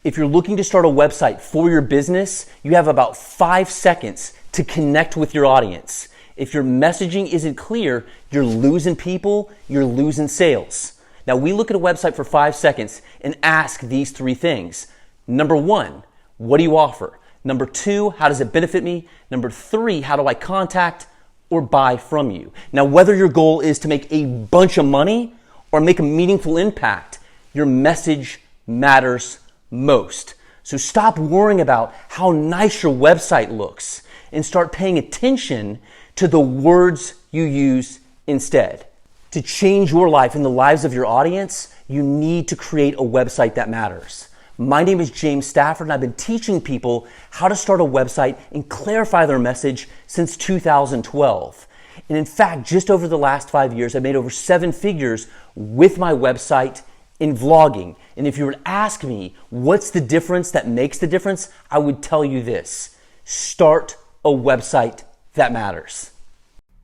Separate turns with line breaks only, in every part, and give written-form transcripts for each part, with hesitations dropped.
If you're looking to start a website for your business, you have about 5 seconds to connect with your audience. If your messaging isn't clear, you're losing people, you're losing sales. Now, we look at a website for 5 seconds and ask these 3 things. Number 1, what do you offer? Number 2, how does it benefit me? Number 3, how do I contact or buy from you? Now, whether your goal is to make a bunch of money or make a meaningful impact, your message matters most. So stop worrying about how nice your website looks and start paying attention to the words you use instead. To change your life and the lives of your audience, you need to create a website that matters. My name is James Stafford, and I've been teaching people how to start a website and clarify their message since 2012. And in fact, just over the last 5 years, I've made over 7 figures with my website in vlogging. And if you were to ask me what's the difference that makes the difference, I would tell you this: start a website that matters.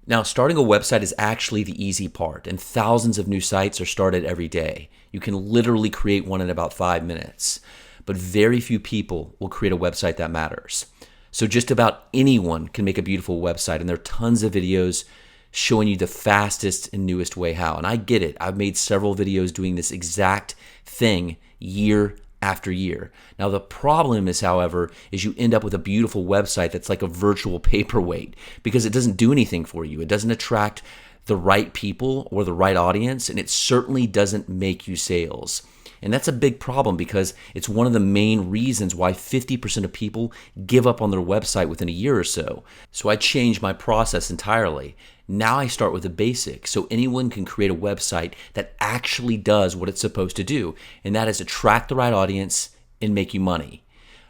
Now, starting a website is actually the easy part, and thousands of new sites are started every day. You can literally create one in about 5 minutes, but very few people will create a website that matters. So just about anyone can make a beautiful website, and there are tons of videos showing you the fastest and newest way how. And I get it. I've made several videos doing this exact thing year after year. Now, the problem is, however, is you end up with a beautiful website that's like a virtual paperweight because it doesn't do anything for you. It doesn't attract the right people or the right audience, and it certainly doesn't make you sales. And that's a big problem because it's one of the main reasons why 50% of people give up on their website within a year or so. So I changed my process entirely. Now I start with the basics so anyone can create a website that actually does what it's supposed to do, and that is attract the right audience and make you money.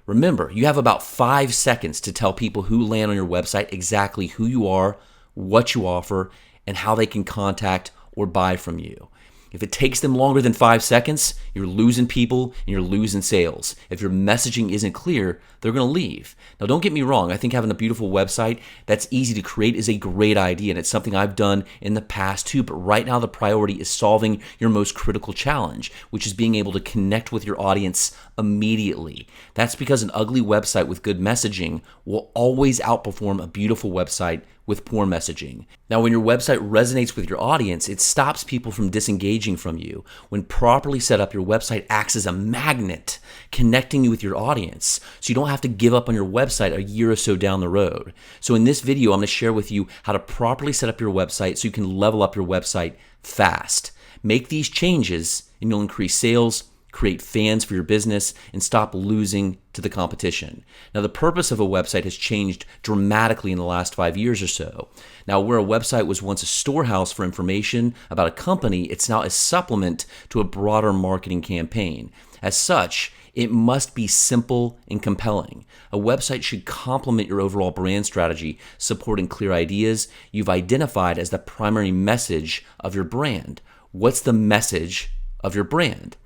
Remember, you have about 5 seconds to tell people who land on your website exactly who you are, what you offer, and how they can contact or buy from you. If it takes them longer than 5 seconds, you're losing people and you're losing sales. If your messaging isn't clear, they're going to leave. Now, don't get me wrong. I think having a beautiful website that's easy to create is a great idea, and it's something I've done in the past too. But right now, the priority is solving your most critical challenge, which is being able to connect with your audience immediately. That's because an ugly website with good messaging will always outperform a beautiful website with poor messaging. Now, when your website resonates with your audience, it stops people from disengaging from you. When properly set up, your website acts as a magnet, connecting you with your audience, so you don't have to give up on your website a year or so down the road. So in this video, I'm going to share with you how to properly set up your website so you can level up your website fast. Make these changes and you'll increase sales, create fans for your business, and stop losing to the competition. Now, the purpose of a website has changed dramatically in the last 5 years or so. Now, where a website was once a storehouse for information about a company, it's now a supplement to a broader marketing campaign. As such, it must be simple and compelling. A website should complement your overall brand strategy, supporting clear ideas you've identified as the primary message of your brand. What's the message of your brand?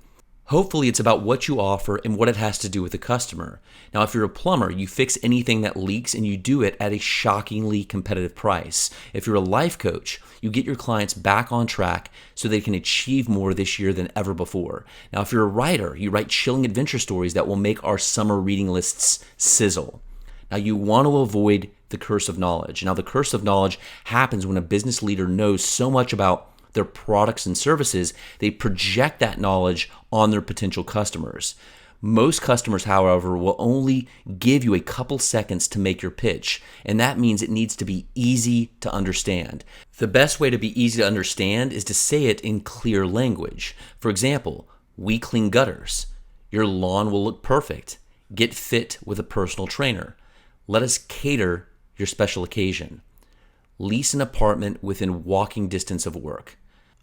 Hopefully, it's about what you offer and what it has to do with the customer. Now, if you're a plumber, you fix anything that leaks and you do it at a shockingly competitive price. If you're a life coach, you get your clients back on track so they can achieve more this year than ever before. Now, if you're a writer, you write chilling adventure stories that will make our summer reading lists sizzle. Now, you want to avoid the curse of knowledge. Now, the curse of knowledge happens when a business leader knows so much about their products and services, they project that knowledge on their potential customers. Most customers, however, will only give you a couple seconds to make your pitch, and that means it needs to be easy to understand. The best way to be easy to understand is to say it in clear language. For example, we clean gutters. Your lawn will look perfect. Get fit with a personal trainer. Let us cater your special occasion. Lease an apartment within walking distance of work.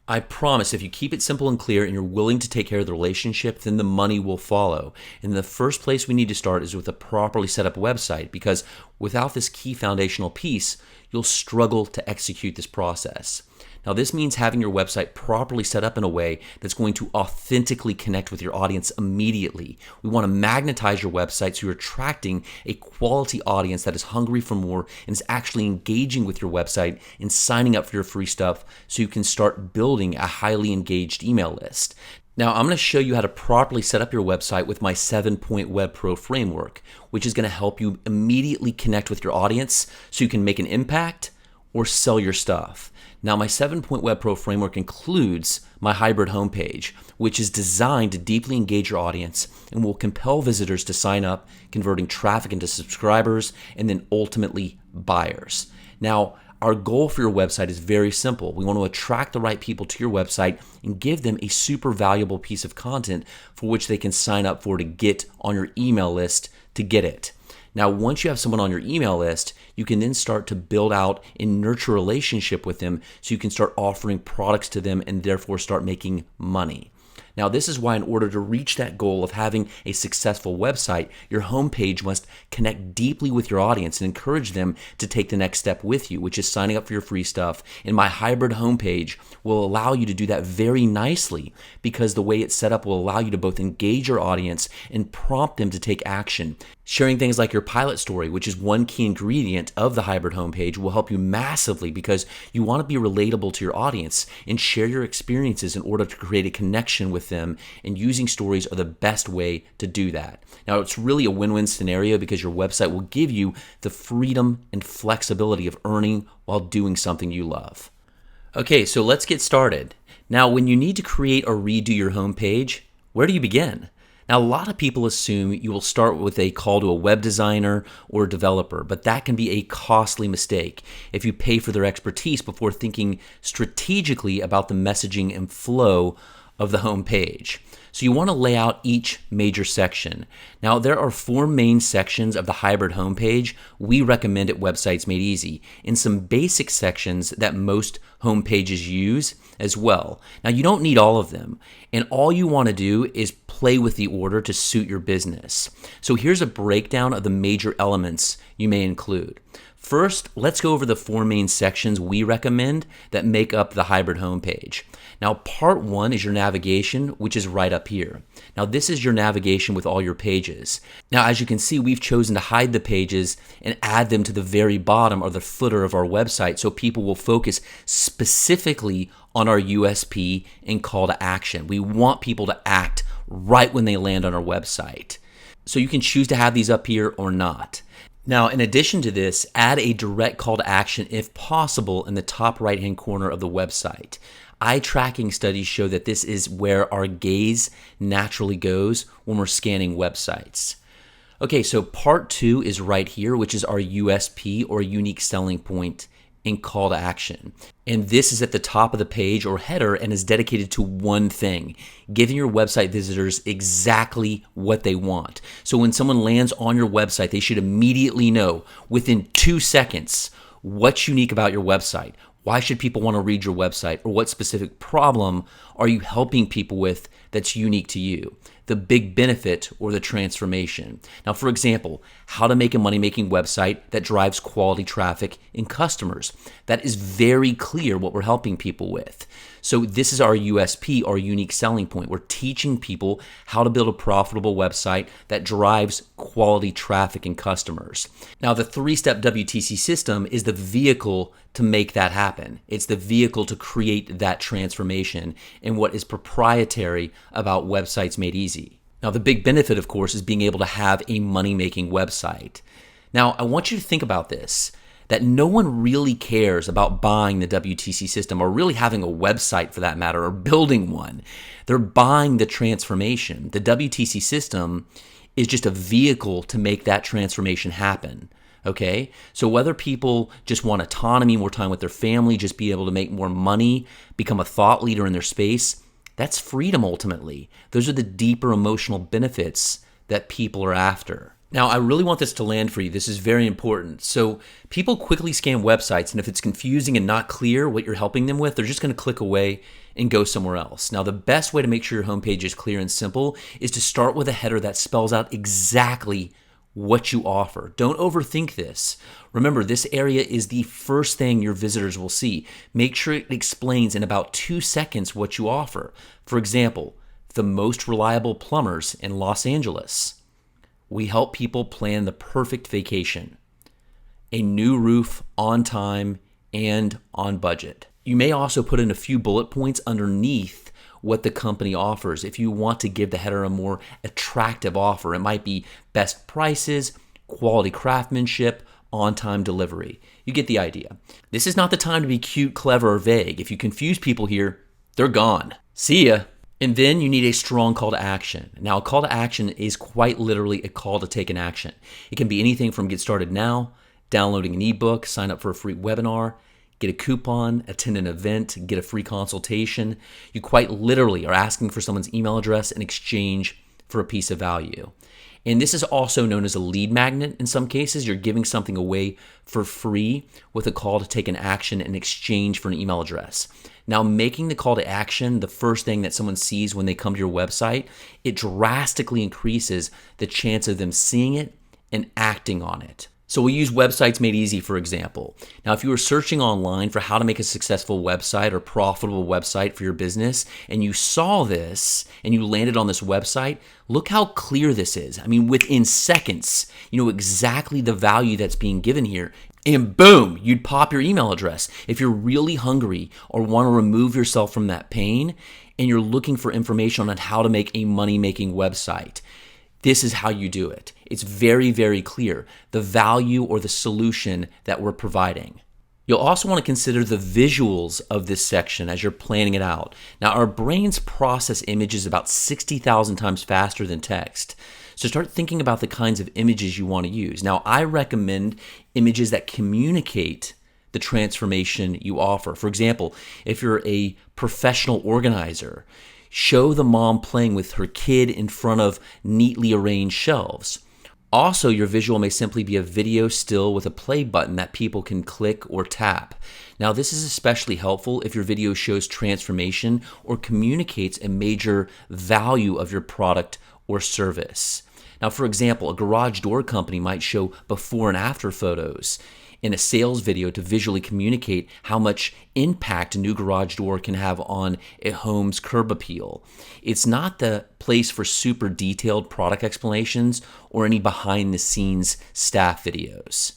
I promise if you keep it simple and clear and you're willing to take care of the relationship, then the money will follow. And the first place we need to start is with a properly set up website, because without this key foundational piece, you'll struggle to execute this process. Now, this means having your website properly set up in a way that's going to authentically connect with your audience immediately. We want to magnetize your website so you're attracting a quality audience that is hungry for more and is actually engaging with your website and signing up for your free stuff so you can start building a highly engaged email list. Now, I'm going to show you how to properly set up your website with my 7-point Web Pro framework, which is going to help you immediately connect with your audience so you can make an impact or sell your stuff. Now, my 7-point Web Pro framework includes my hybrid homepage, which is designed to deeply engage your audience and will compel visitors to sign up, converting traffic into subscribers and then ultimately buyers. Now, our goal for your website is very simple. We want to attract the right people to your website and give them a super valuable piece of content for which they can sign up for to get on your email list to get it. Now, once you have someone on your email list, you can then start to build out and nurture a relationship with them so you can start offering products to them and therefore start making money. Now, this is why in order to reach that goal of having a successful website, your homepage must connect deeply with your audience and encourage them to take the next step with you, which is signing up for your free stuff. And my hybrid homepage will allow you to do that very nicely because the way it's set up will allow you to both engage your audience and prompt them to take action. Sharing things like your pilot story, which is one key ingredient of the hybrid homepage, will help you massively because you want to be relatable to your audience and share your experiences in order to create a connection with them, and using stories are the best way to do that. Now, it's really a win-win scenario because your website will give you the freedom and flexibility of earning while doing something you love. Okay, so let's get started. Now, when you need to create or redo your homepage, where do you begin? Now, a lot of people assume you will start with a call to a web designer or developer, but that can be a costly mistake if you pay for their expertise before thinking strategically about the messaging and flow of the home page. So you want to lay out each major section. Now, there are 4 main sections of the hybrid homepage we recommend at Websites Made Easy, and some basic sections that most home pages use as well. Now, you don't need all of them, and all you want to do is play with the order to suit your business. So here's a breakdown of the major elements you may include. First, let's go over the 4 main sections we recommend that make up the hybrid homepage. Now, part 1 is your navigation, which is right up here. Now, this is your navigation with all your pages. Now, as you can see, we've chosen to hide the pages and add them to the very bottom or the footer of our website so people will focus specifically on our USP and call to action. We want people to act right when they land on our website. So you can choose to have these up here or not. Now, in addition to this, add a direct call to action if possible in the top right-hand corner of the website. Eye tracking studies show that this is where our gaze naturally goes when we're scanning websites. Okay, so part 2 is right here, which is our USP or unique selling point and call to action. And this is at the top of the page or header and is dedicated to one thing, giving your website visitors exactly what they want. So when someone lands on your website, they should immediately know within 2 seconds what's unique about your website. Why should people want to read your website, or what specific problem are you helping people with that's unique to you? The big benefit or the transformation. Now, for example, how to make a money-making website that drives quality traffic and customers. That is very clear what we're helping people with. So this is our USP, our unique selling point. We're teaching people how to build a profitable website that drives quality traffic and customers. Now, the 3-step WTC system is the vehicle to make that happen. It's the vehicle to create that transformation and what is proprietary about Websites Made Easy. Now, the big benefit, of course, is being able to have a money-making website. Now, I want you to think about this, that no one really cares about buying the WTC system or really having a website for that matter or building one. They're buying the transformation. The WTC system is just a vehicle to make that transformation happen. Okay, so whether people just want autonomy, more time with their family, just be able to make more money, become a thought leader in their space, that's freedom ultimately. Those are the deeper emotional benefits that people are after. Now, I really want this to land for you. This is very important. So people quickly scan websites, and if it's confusing and not clear what you're helping them with, they're just going to click away and go somewhere else. Now, the best way to make sure your homepage is clear and simple is to start with a header that spells out exactly what you offer. Don't overthink this. Remember, this area is the first thing your visitors will see. Make sure it explains in about 2 seconds what you offer. For example, the most reliable plumbers in Los Angeles. We help people plan the perfect vacation. A new roof on time and on budget. You may also put in a few bullet points underneath what the company offers. If you want to give the header a more attractive offer, it might be best prices, quality craftsmanship, on-time delivery. You get the idea. This is not the time to be cute, clever, or vague. If you confuse people here, they're gone. See ya. And then you need a strong call to action. Now, a call to action is quite literally a call to take an action. It can be anything from get started now, downloading an ebook, sign up for a free webinar, get a coupon, attend an event, get a free consultation. You quite literally are asking for someone's email address in exchange for a piece of value. And this is also known as a lead magnet. In some cases, you're giving something away for free with a call to take an action in exchange for an email address. Now, making the call to action the first thing that someone sees when they come to your website, it drastically increases the chance of them seeing it and acting on it. So we'll use Websites Made Easy, for example. Now, if you were searching online for how to make a successful website or profitable website for your business, and you saw this and you landed on this website, look how clear this is. I mean, within seconds, you know exactly the value that's being given here. And boom, you'd pop your email address. If you're really hungry or want to remove yourself from that pain and you're looking for information on how to make a money-making website, this is how you do it. It's very, very clear, the value or the solution that we're providing. You'll also want to consider the visuals of this section as you're planning it out. Now, our brains process images about 60,000 times faster than text. So start thinking about the kinds of images you want to use. Now, I recommend images that communicate the transformation you offer. For example, if you're a professional organizer, show the mom playing with her kid in front of neatly arranged shelves. Also, your visual may simply be a video still with a play button that people can click or tap. Now, this is especially helpful if your video shows transformation or communicates a major value of your product or service. Now, for example, a garage door company might show before and after photos in a sales video to visually communicate how much impact a new garage door can have on a home's curb appeal. It's not the place for super detailed product explanations or any behind the scenes staff videos.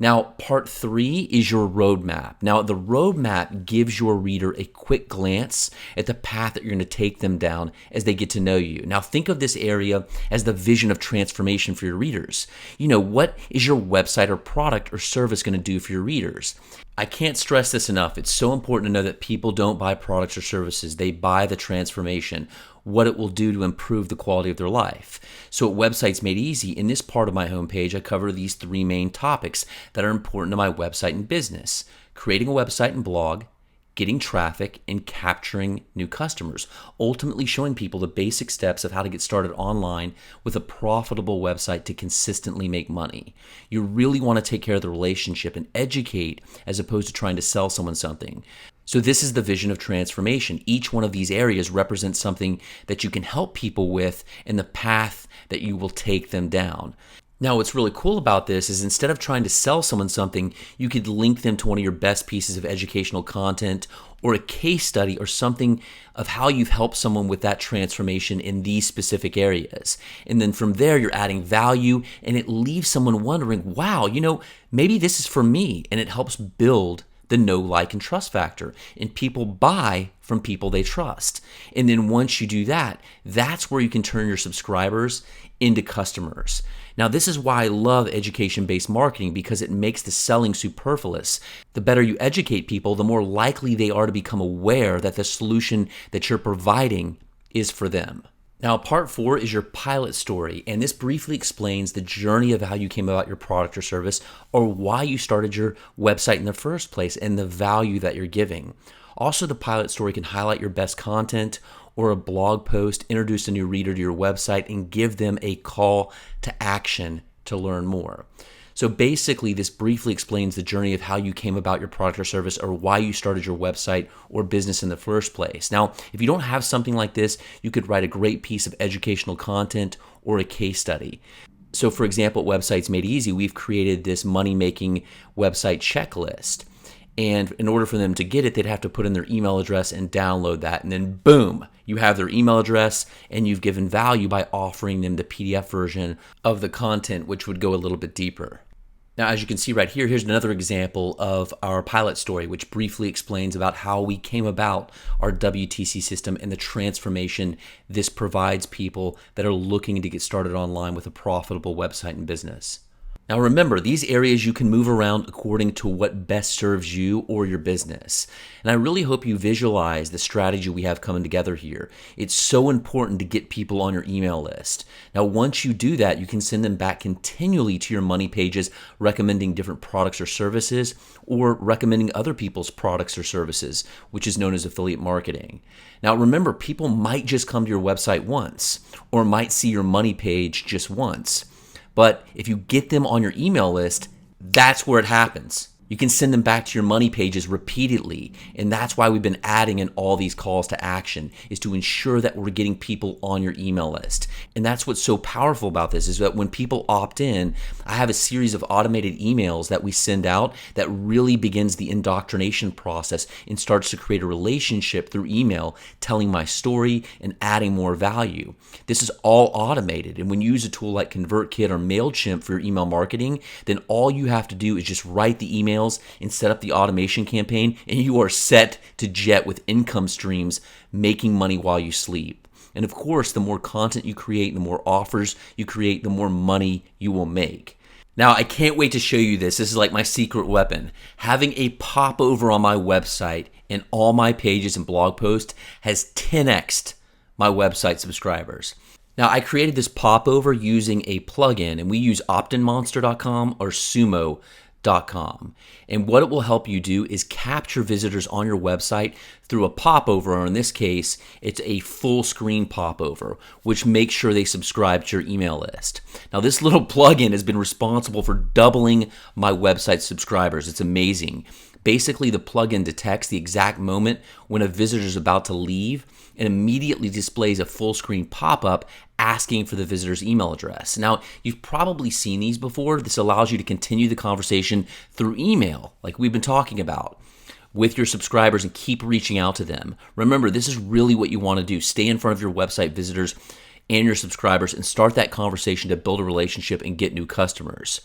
Now, part 3 is your roadmap. Now, the roadmap gives your reader a quick glance at the path that you're going to take them down as they get to know you. Now, think of this area as the vision of transformation for your readers. You know, what is your website or product or service going to do for your readers? I can't stress this enough. It's so important to know that people don't buy products or services. They buy the transformation, what it will do to improve the quality of their life. So at Websites Made Easy, in this part of my homepage, I cover these 3 main topics that are important to my website and business: creating a website and blog, getting traffic, and capturing new customers, ultimately showing people the basic steps of how to get started online with a profitable website to consistently make money. You really want to take care of the relationship and educate as opposed to trying to sell someone something. So this is the vision of transformation. Each one of these areas represents something that you can help people with and the path that you will take them down. Now, what's really cool about this is instead of trying to sell someone something, you could link them to one of your best pieces of educational content or a case study or something of how you've helped someone with that transformation in these specific areas. And then from there, you're adding value and it leaves someone wondering, wow, you know, maybe this is for me. And it helps build the know, like, and trust factor. And people buy from people they trust. And then once you do that, that's where you can turn your subscribers into customers. Now, this is why I love education-based marketing, because it makes the selling superfluous. The better you educate people, the more likely they are to become aware that the solution that you're providing is for them. Now, part 4 is your pilot story, and this briefly explains the journey of how you came about your product or service, or why you started your website in the first place, and the value that you're giving. Also, the pilot story can highlight your best content or a blog post, introduce a new reader to your website, and give them a call to action to learn more. So basically, this briefly explains the journey of how you came about your product or service, or why you started your website or business in the first place. Now, if you don't have something like this, you could write a great piece of educational content or a case study. So for example, at Websites Made Easy, we've created this money-making website checklist. And in order for them to get it, they'd have to put in their email address and download that. And then boom, you have their email address and you've given value by offering them the PDF version of the content, which would go a little bit deeper. Now, as you can see right here, here's another example of our pilot story, which briefly explains about how we came about our WTC system and the transformation this provides people that are looking to get started online with a profitable website and business. Now remember, these areas you can move around according to what best serves you or your business. And I really hope you visualize the strategy we have coming together here. It's so important to get people on your email list. Now once you do that, you can send them back continually to your money pages recommending different products or services, or recommending other people's products or services, which is known as affiliate marketing. Now remember, people might just come to your website once, or might see your money page just once. But if you get them on your email list, that's where it happens. You can send them back to your money pages repeatedly. And that's why we've been adding in all these calls to action, is to ensure that we're getting people on your email list. And that's what's so powerful about this, is that when people opt in, I have a series of automated emails that we send out that really begins the indoctrination process and starts to create a relationship through email, telling my story and adding more value. This is all automated. And when you use a tool like ConvertKit or MailChimp for your email marketing, then all you have to do is just write the emails and set up the automation campaign, and you are set to jet with income streams, making money while you sleep. And of course, the more content you create, the more offers you create, the more money you will make. Now, I can't wait to show you this. This is like my secret weapon. Having a popover on my website and all my pages and blog posts has 10x'd my website subscribers. Now, I created this popover using a plugin, and we use optinmonster.com or sumo.com. And what it will help you do is capture visitors on your website through a popover, or in this case, it's a full screen popover, which makes sure they subscribe to your email list. Now, this little plugin has been responsible for doubling my website subscribers. It's amazing. Basically, the plugin detects the exact moment when a visitor is about to leave and immediately displays a full screen pop-up asking for the visitor's email address. Now, you've probably seen these before. This allows you to continue the conversation through email, like we've been talking about, with your subscribers and keep reaching out to them. Remember, this is really what you want to do. Stay in front of your website visitors and your subscribers and start that conversation to build a relationship and get new customers.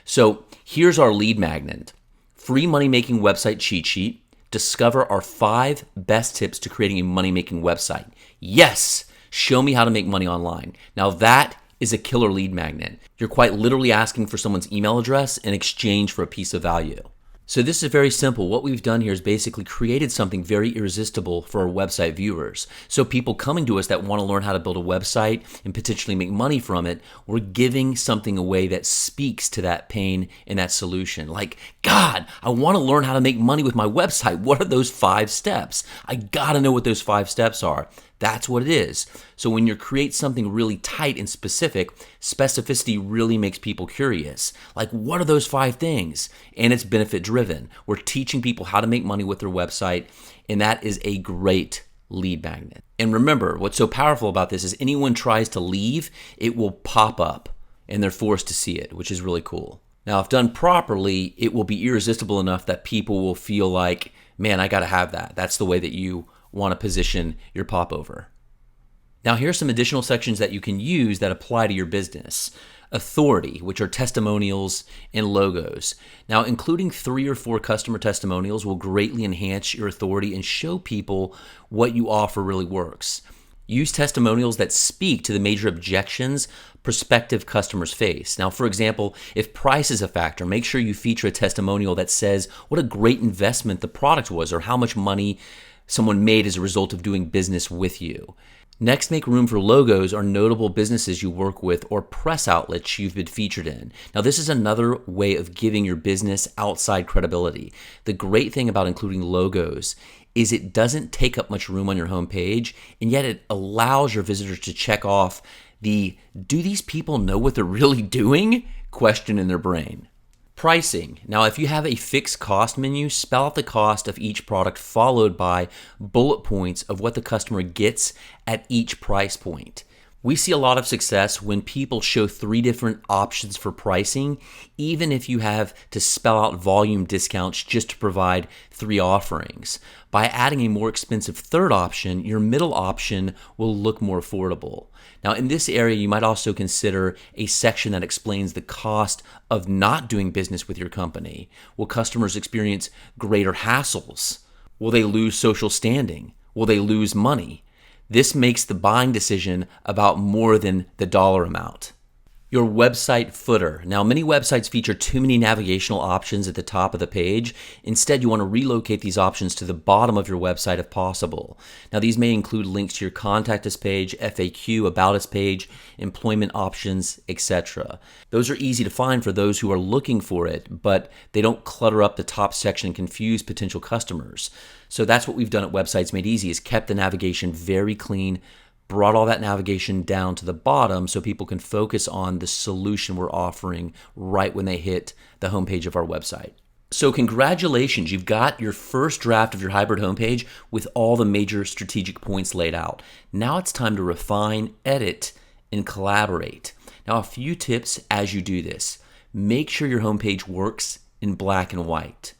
So here's our lead magnet. Free money-making website cheat sheet. Discover our 5 best tips to creating a money-making website. Yes, show me how to make money online. Now that is a killer lead magnet. You're quite literally asking for someone's email address in exchange for a piece of value. So this is very simple. What we've done here is basically created something very irresistible for our website viewers. So people coming to us that want to learn how to build a website and potentially make money from it, we're giving something away that speaks to that pain and that solution. Like, God, I want to learn how to make money with my website. What are those 5 steps? I got to know what those 5 steps are. That's what it is. So when you create something really tight and specific, specificity really makes people curious. Like, what are those 5 things? And it's benefit driven. We're teaching people how to make money with their website, and that is a great lead magnet. And remember, what's so powerful about this is anyone tries to leave, it will pop up and they're forced to see it, which is really cool. Now, if done properly, it will be irresistible enough that people will feel like, man, I got to have that. That's the way that you want to position your popover. Now, here's some additional sections that you can use that apply to your business. Authority, which are testimonials and logos. Now, including 3 or 4 customer testimonials will greatly enhance your authority and show people what you offer really works. Use testimonials that speak to the major objections prospective customers face. Now, for example, if price is a factor, make sure you feature a testimonial that says what a great investment the product was or how much money someone made as a result of doing business with you. Next, make room for logos or notable businesses you work with or press outlets you've been featured in. Now, this is another way of giving your business outside credibility. The great thing about including logos is it doesn't take up much room on your homepage, and yet it allows your visitors to check off the "do these people know what they're really doing?" question in their brain. Pricing. Now, if you have a fixed cost menu, spell out the cost of each product followed by bullet points of what the customer gets at each price point. We see a lot of success when people show 3 different options for pricing, even if you have to spell out volume discounts just to provide 3 offerings. By adding a more expensive third option, your middle option will look more affordable. Now, in this area, you might also consider a section that explains the cost of not doing business with your company. Will customers experience greater hassles? Will they lose social standing? Will they lose money? This makes the buying decision about more than the dollar amount. Your website footer. Now, many websites feature too many navigational options at the top of the page. Instead, you want to relocate these options to the bottom of your website if possible. Now, these may include links to your Contact Us page, FAQ, About Us page, employment options, etc. Those are easy to find for those who are looking for it, but they don't clutter up the top section and confuse potential customers. So that's what we've done at Websites Made Easy, is kept the navigation very clean, brought all that navigation down to the bottom so people can focus on the solution we're offering right when they hit the homepage of our website. So congratulations, you've got your first draft of your hybrid homepage with all the major strategic points laid out. Now it's time to refine, edit, and collaborate. Now, a few tips as you do this. Make sure your homepage works in black and white.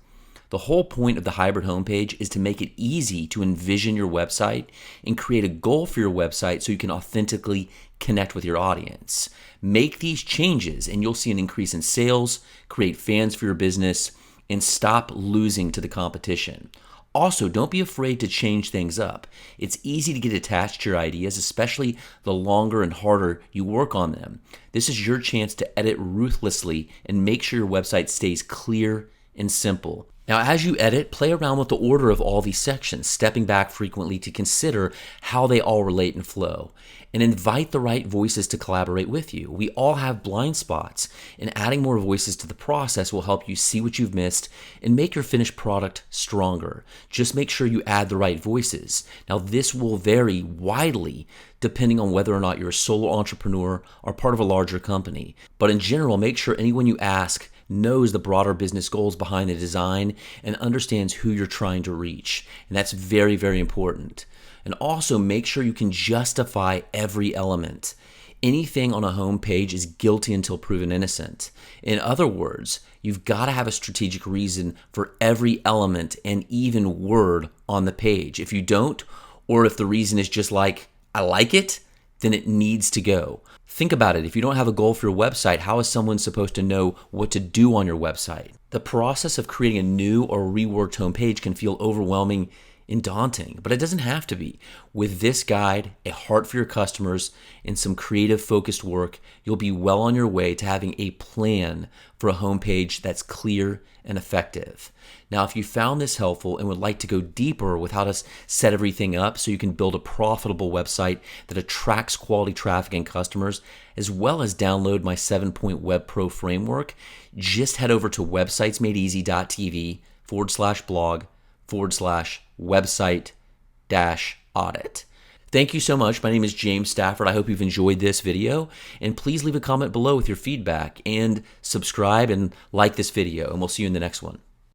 The whole point of the hybrid homepage is to make it easy to envision your website and create a goal for your website so you can authentically connect with your audience. Make these changes and you'll see an increase in sales, create fans for your business, and stop losing to the competition. Also, don't be afraid to change things up. It's easy to get attached to your ideas, especially the longer and harder you work on them. This is your chance to edit ruthlessly and make sure your website stays clear and simple. Now, as you edit, play around with the order of all these sections, stepping back frequently to consider how they all relate and flow, and invite the right voices to collaborate with you. We all have blind spots, and adding more voices to the process will help you see what you've missed and make your finished product stronger. Just make sure you add the right voices. Now, this will vary widely depending on whether or not you're a solo entrepreneur or part of a larger company. But in general, make sure anyone you ask knows the broader business goals behind the design and understands who you're trying to reach. And that's very, very important. And also make sure you can justify every element. Anything on a home page is guilty until proven innocent. In other words, you've got to have a strategic reason for every element and even word on the page. If you don't, or if the reason is just like, I like it, then it needs to go. Think about it. If you don't have a goal for your website, how is someone supposed to know what to do on your website? The process of creating a new or reworked homepage can feel overwhelming and daunting, but it doesn't have to be. With this guide, a heart for your customers, and some creative focused work, you'll be well on your way to having a plan for a homepage that's clear and effective. Now, if you found this helpful and would like to go deeper with how to set everything up so you can build a profitable website that attracts quality traffic and customers, as well as download my 7-point Web Pro framework, just head over to websitesmadeeasy.tv/blog/website-audit. Thank you so much. My name is James Stafford. I hope you've enjoyed this video, and please leave a comment below with your feedback and subscribe and like this video, and we'll see you in the next one.